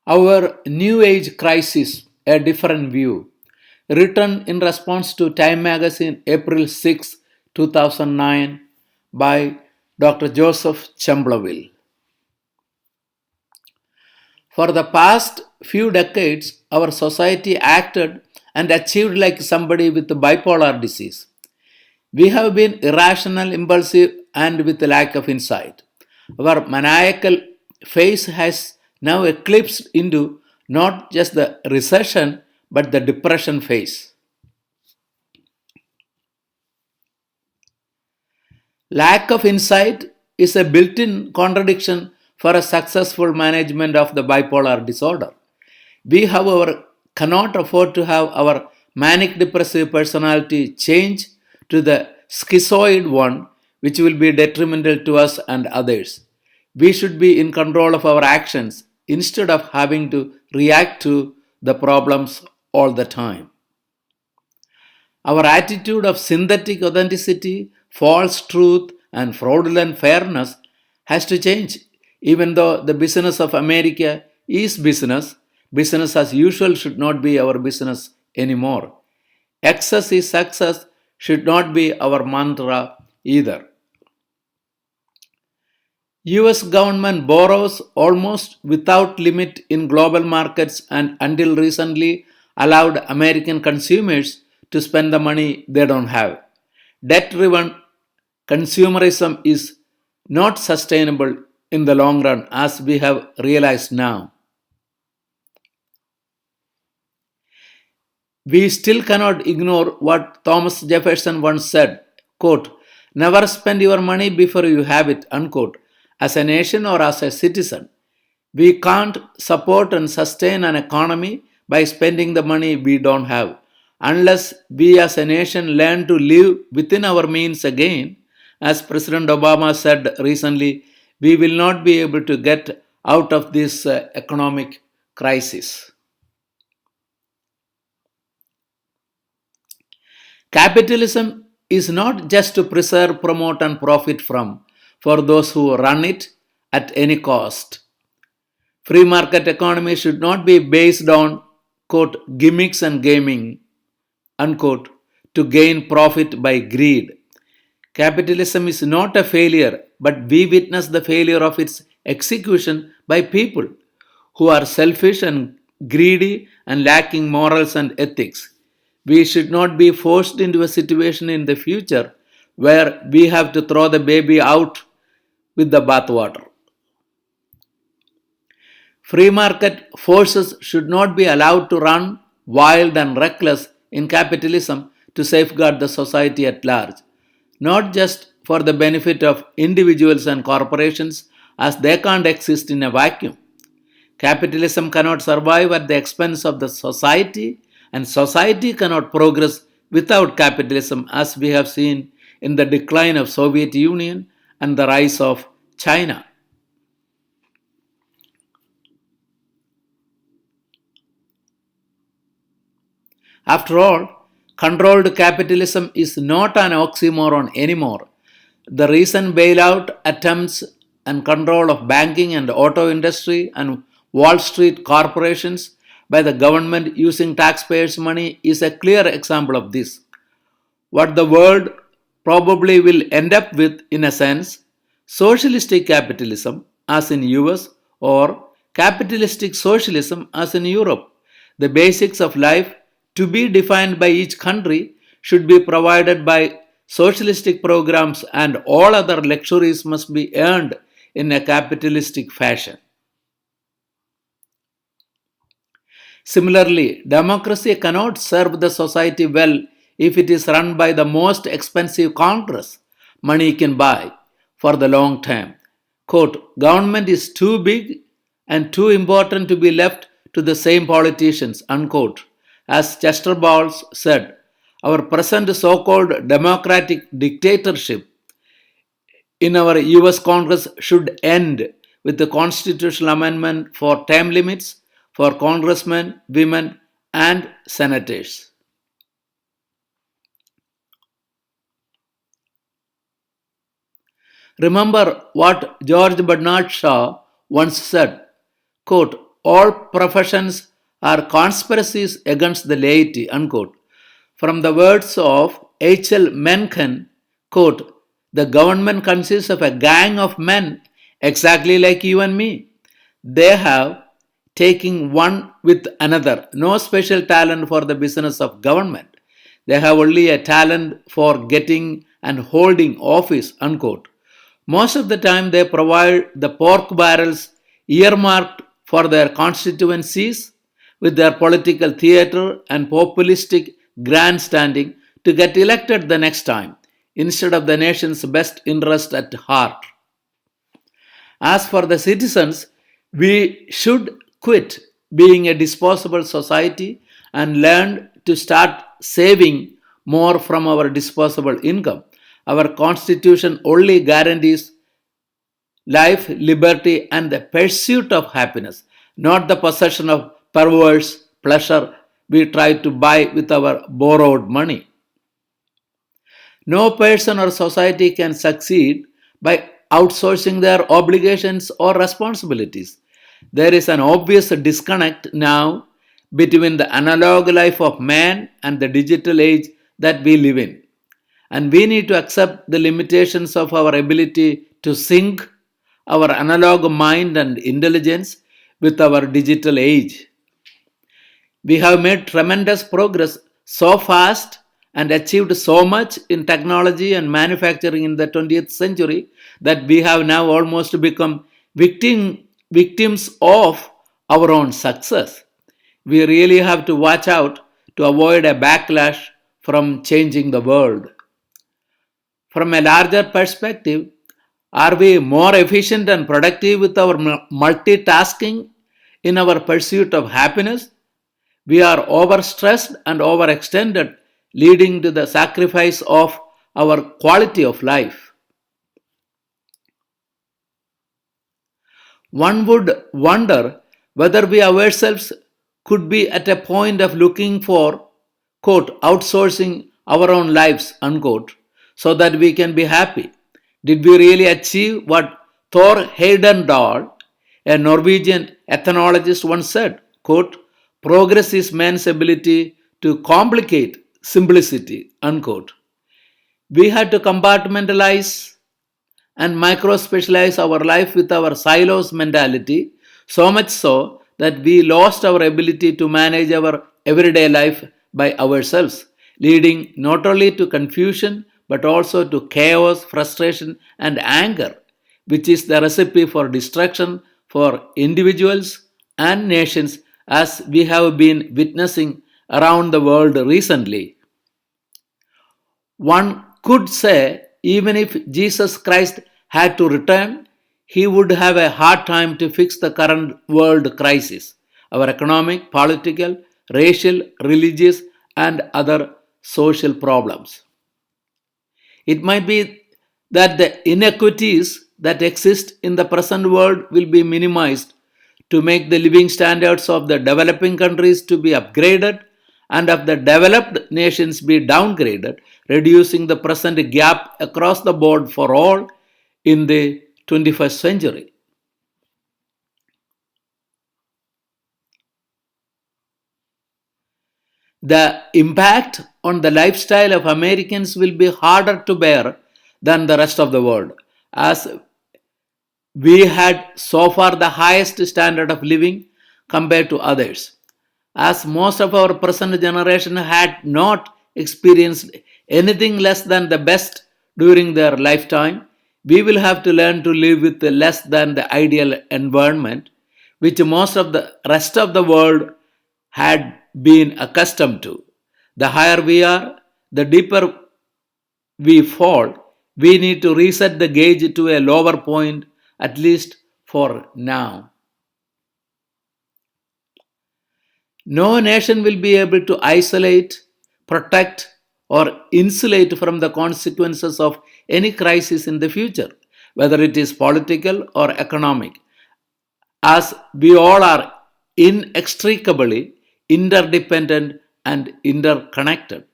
Our New Age Crisis, a Different View, written in response to Time magazine April 6, 2009 by Dr. Joseph Chemplavil. For the past few decades, our society acted and achieved like somebody with bipolar disease. We have been irrational, impulsive, and with a lack of insight. Our maniacal phase has now eclipsed into not just the recession but the depression phase. Lack of insight is a built in contradiction for a successful management of the bipolar disorder. We, however, cannot afford to have our manic depressive personality change to the schizoid one, which will be detrimental to us and others. We should be in control of our actions instead of having to react to the problems all the time. Our attitude of synthetic authenticity, false truth, and fraudulent fairness has to change. Even though the business of America is business, business as usual should not be our business anymore. Excess is success should not be our mantra either. US government borrows almost without limit in global markets and until recently allowed American consumers to spend the money they don't have. Debt driven consumerism is not sustainable in the long run, as we have realized now. We still cannot ignore what Thomas Jefferson once said, quote, never spend your money before you have it, unquote, as a nation or as a citizen. We can't support and sustain an economy by spending the money we don't have. Unless we as a nation learn to live within our means again, as President Obama said recently, we will not be able to get out of this economic crisis. Capitalism is not just to preserve, promote, and profit from for those who run it at any cost. Free market economy should not be based on, quote, gimmicks and gaming, unquote, to gain profit by greed. Capitalism is not a failure, but we witness the failure of its execution by people who are selfish and greedy and lacking morals and ethics. We should not be forced into a situation in the future where we have to throw the baby out with the bathwater. Free market forces should not be allowed to run wild and reckless in capitalism to safeguard the society at large, not just for the benefit of individuals and corporations, as they can't exist in a vacuum. Capitalism cannot survive at the expense of the society, and society cannot progress without capitalism, as we have seen in the decline of Soviet Union and the rise of China. After all, controlled capitalism is not an oxymoron anymore. The recent bailout attempts and control of banking and auto industry and Wall Street corporations by the government using taxpayers' money is a clear example of this. What the world probably will end up with, in a sense, socialistic capitalism as in US or capitalistic socialism as in Europe. The basics of life to be defined by each country should be provided by socialistic programs, and all other luxuries must be earned in a capitalistic fashion. Similarly, democracy cannot serve the society well if it is run by the most expensive Congress money can buy for the long term. Quote, government is too big and too important to be left to the same politicians, unquote. As Chester Bowles said, our present so called democratic dictatorship in our US Congress should end with the constitutional amendment for term limits for congressmen, women, and senators. Remember what George Bernard Shaw once said, quote, all professions are conspiracies against the laity, unquote. From the words of H.L. Mencken, quote, the government consists of a gang of men exactly like you and me. They have taking one with another, no special talent for the business of government. They have only a talent for getting and holding office, unquote. Most of the time, they provide the pork barrels earmarked for their constituencies with their political theater and populistic grandstanding to get elected the next time instead of the nation's best interest at heart. As for the citizens, we should quit being a disposable society and learn to start saving more from our disposable income. Our constitution only guarantees life, liberty, and the pursuit of happiness, not the possession of perverse pleasure we try to buy with our borrowed money. No person or society can succeed by outsourcing their obligations or responsibilities. There is an obvious disconnect now between the analog life of man and the digital age that we live in. And we need to accept the limitations of our ability to sync our analog mind and intelligence with our digital age. We have made tremendous progress so fast and achieved so much in technology and manufacturing in the 20th century that we have now almost become victims of our own success. We really have to watch out to avoid a backlash from changing the world. From a larger perspective, are we more efficient and productive with our multitasking in our pursuit of happiness? We are overstressed and overextended, leading to the sacrifice of our quality of life. One would wonder whether we ourselves could be at a point of looking for, quote, outsourcing our own lives, unquote, so that we can be happy. Did we really achieve what Thor Heyerdahl, a Norwegian ethnologist, once said, quote, progress is man's ability to complicate simplicity, unquote. We had to compartmentalize and micro specialize our life with our silos mentality, so much so that we lost our ability to manage our everyday life by ourselves, leading not only to confusion but also to chaos, frustration, and anger, which is the recipe for destruction for individuals and nations, as we have been witnessing around the world recently. One could say, even if Jesus Christ had to return, he would have a hard time to fix the current world crisis, our economic, political, racial, religious, and other social problems. It might be that the inequities that exist in the present world will be minimized to make the living standards of the developing countries to be upgraded and of the developed nations be downgraded, reducing the present gap across the board for all in the 21st century. The impact on the lifestyle of Americans will be harder to bear than the rest of the world, as we had so far the highest standard of living compared to others. As most of our present generation had not experienced anything less than the best during their lifetime, we will have to learn to live with less than the ideal environment, which most of the rest of the world had been accustomed to. The higher we are, the deeper we fall. We need to reset the gauge to a lower point, at least for now. No nation will be able to isolate, protect, or insulate from the consequences of any crisis in the future, whether it is political or economic, as we all are inextricably interdependent and interconnected.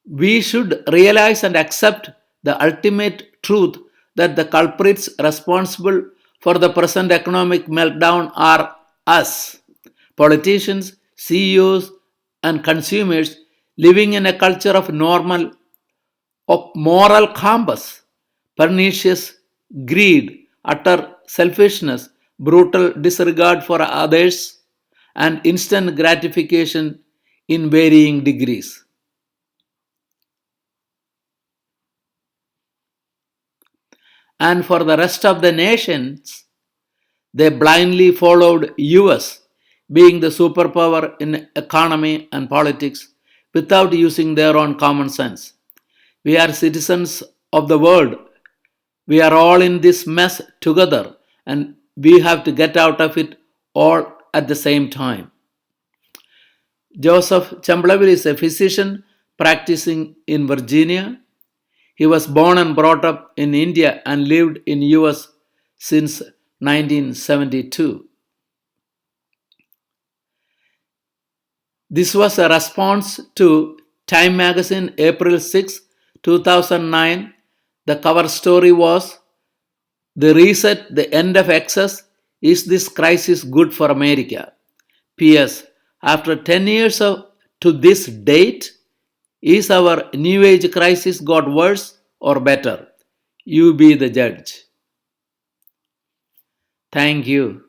We should realize and accept the ultimate truth that the culprits responsible for the present economic meltdown are us, politicians, CEOs, and consumers living in a culture of moral compass, pernicious greed, utter selfishness, brutal disregard for others, and instant gratification in varying degrees. And for the rest of the nations, they blindly followed US, being the superpower in economy and politics, without using their own common sense. We are citizens of the world. We are all in this mess together, and we have to get out of it all at the same time. Joseph Chemplavil is a physician practicing in Virginia. He was born and brought up in India and lived in US since 1972. This was a response to Time magazine April 6, 2009. The cover story was "The Reset, the End of Excess. Is this crisis good for America?" PS. After 10 years to this date, is our New Age crisis got worse or better? You be the judge. Thank you.